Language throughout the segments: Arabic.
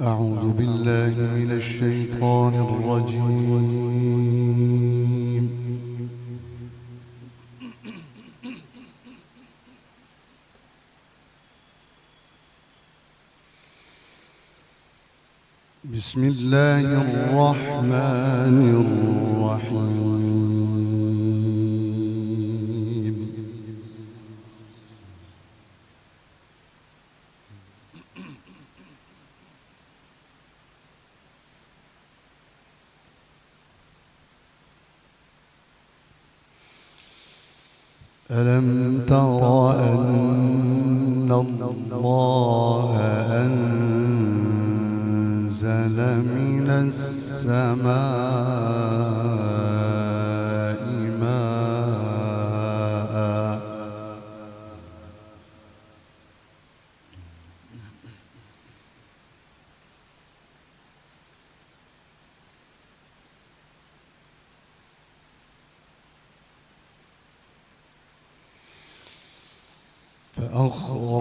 أعوذ بالله من الشيطان الرجيم. بسم الله الرحمن الرحيم. ألم تر أن الله أنزل من السماء ماء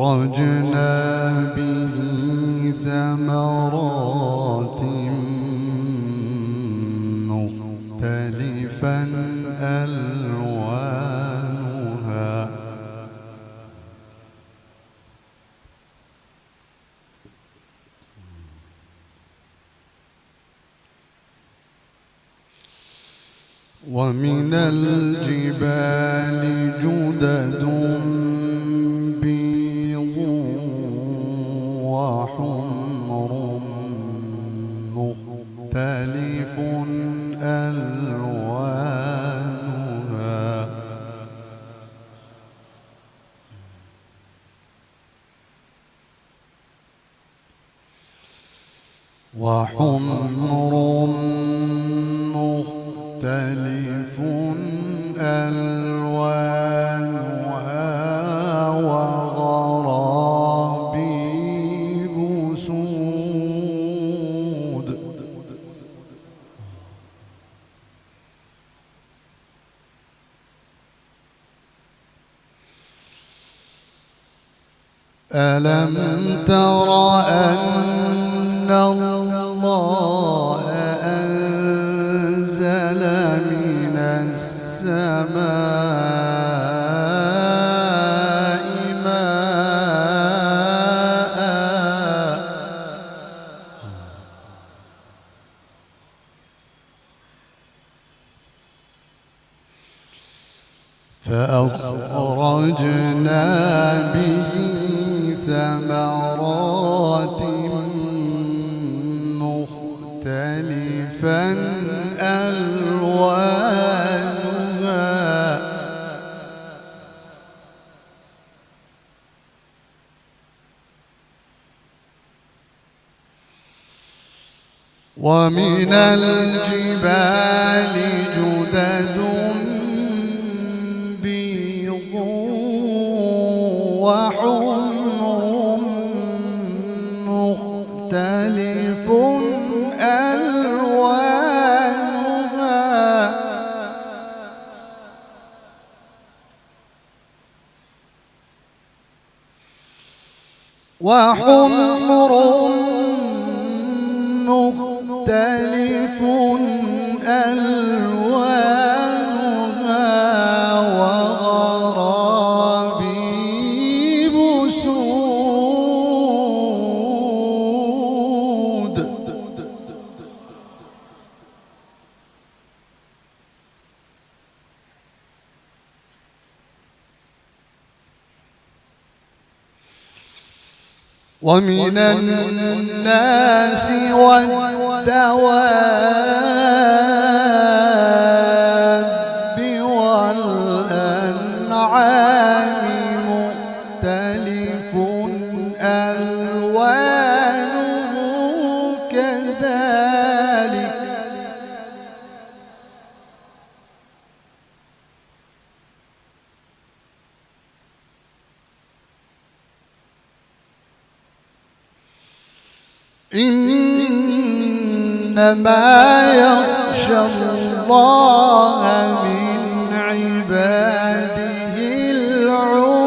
فأخرجنا به ثمرات مختلفا ألوانها ومن الجبال جدد بيض وحمر مختلف ألوانها مختلف ألوانها وغرابيب سود ألم تر أن الله أنزل من السماء ماء فأخرجنا به ثمرات مختلفا ألوانها ومن الجبال جدد بيض وحمر مختلف ألوانها وحمر مختلف ألوانها وغرابيب سود ومن الناس والدواب والأنعام مختلف ألوانه كذلك إنما يخشى الله من عباده العلماء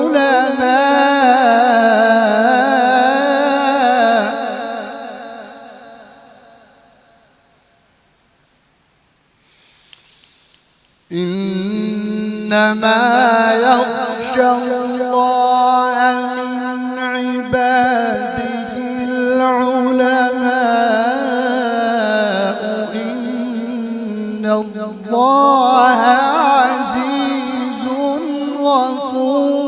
إنما يخشى الله من عباده العلماء إن الله عزيز غفور.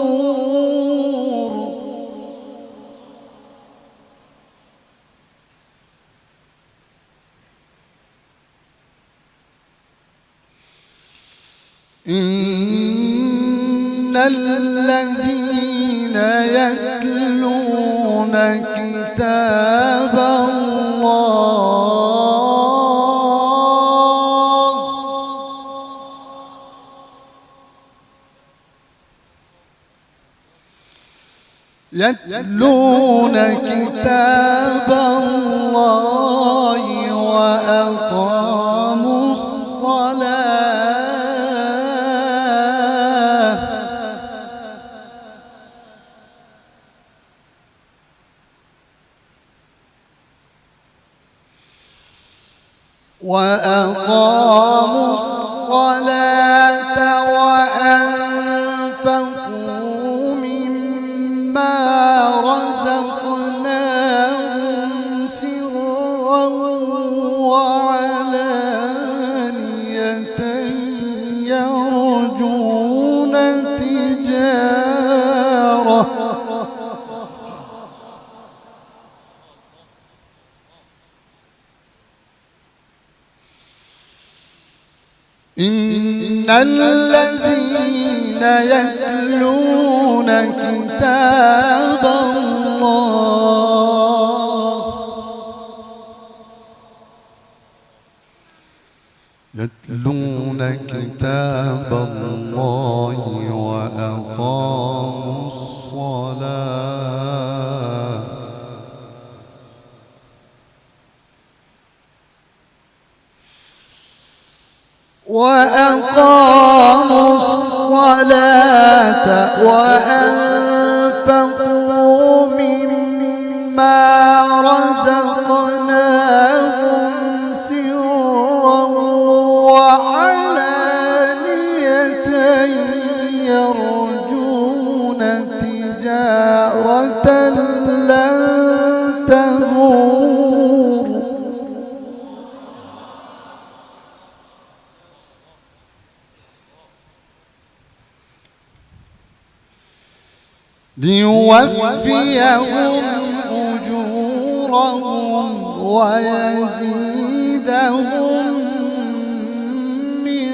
إن الذين يتلون كتاب الله وأقاموا الصلاة وأنفقوا مما رزقناهم سرا وعلانية يرجون تجارة إن الذين يتلون كتاب الله وأقاموا الصلاة وأنفقوا مما رزقناهم سرا وعلانية يرجون تجارة لن تبور. ليوفيهم أجورهم ويزيدهم من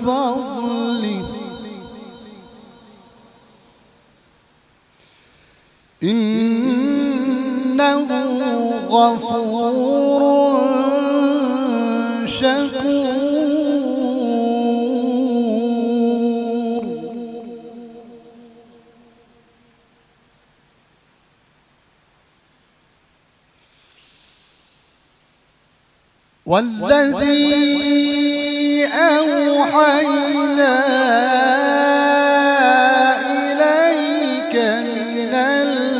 فضله إنه غفور شكور. والذي أوحينا إليك من الكتاب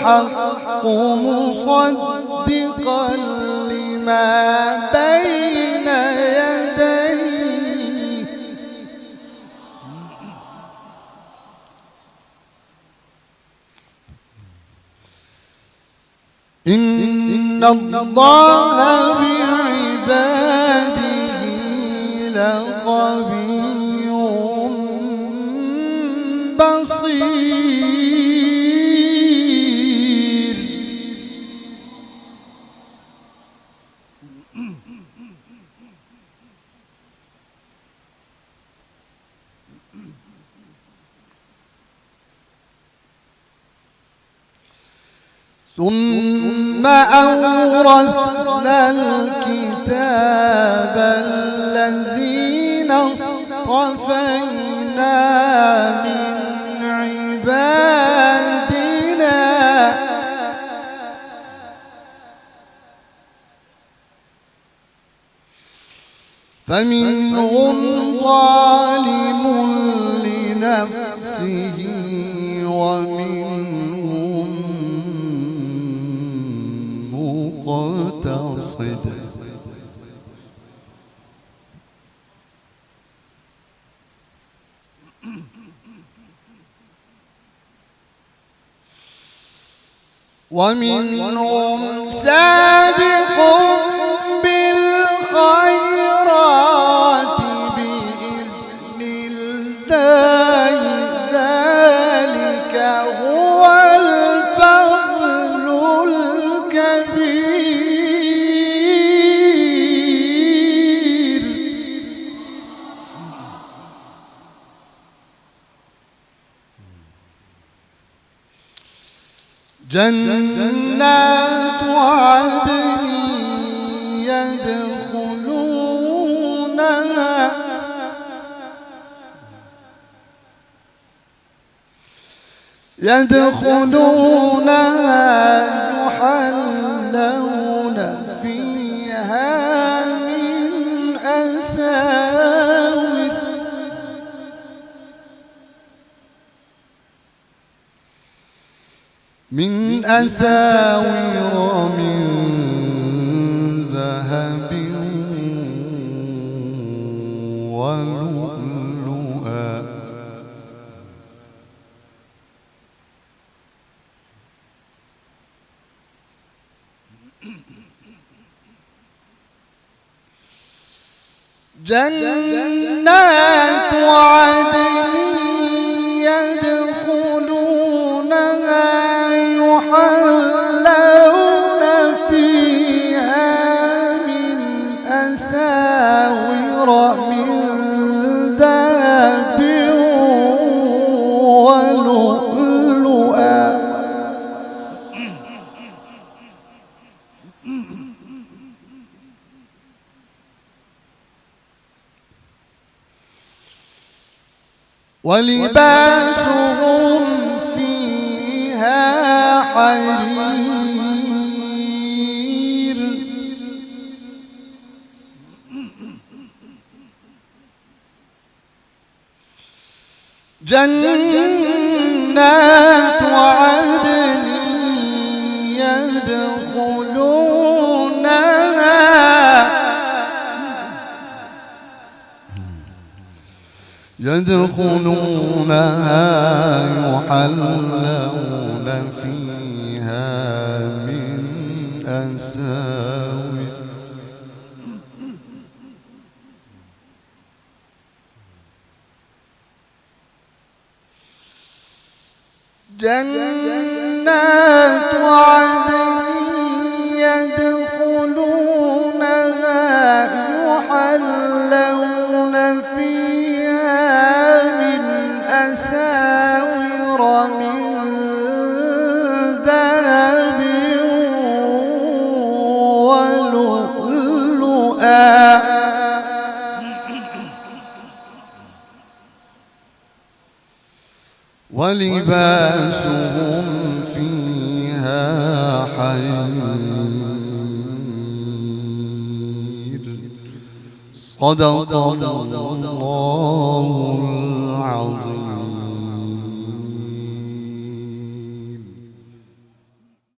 الحق مصدقا لما بين يديه إن الله بعباده لخبير بصير. ثم أورثنا الكتاب الذين اصطفينا من عبادنا فمنهم ظالم لنفسه ومنهم مقتصد. ومنهم سابق بالخيرات بإذن الله ذلك هو الفضل الكبير. جنات عدن يدخلونها يحلون فيها من أساور من ذهب ولؤلؤا. جنات عدن يدخلونها يحلون فيها من أساور من ذهب ولؤلؤا. ولباسهم فيها حرير. جنات عدن يدخلونها يحلون فيها من أساور جنات عدن يدخلونها يحلون فيها من أساور من ذهب ولؤلؤا. ولباسهم فيها حرير. صدق الله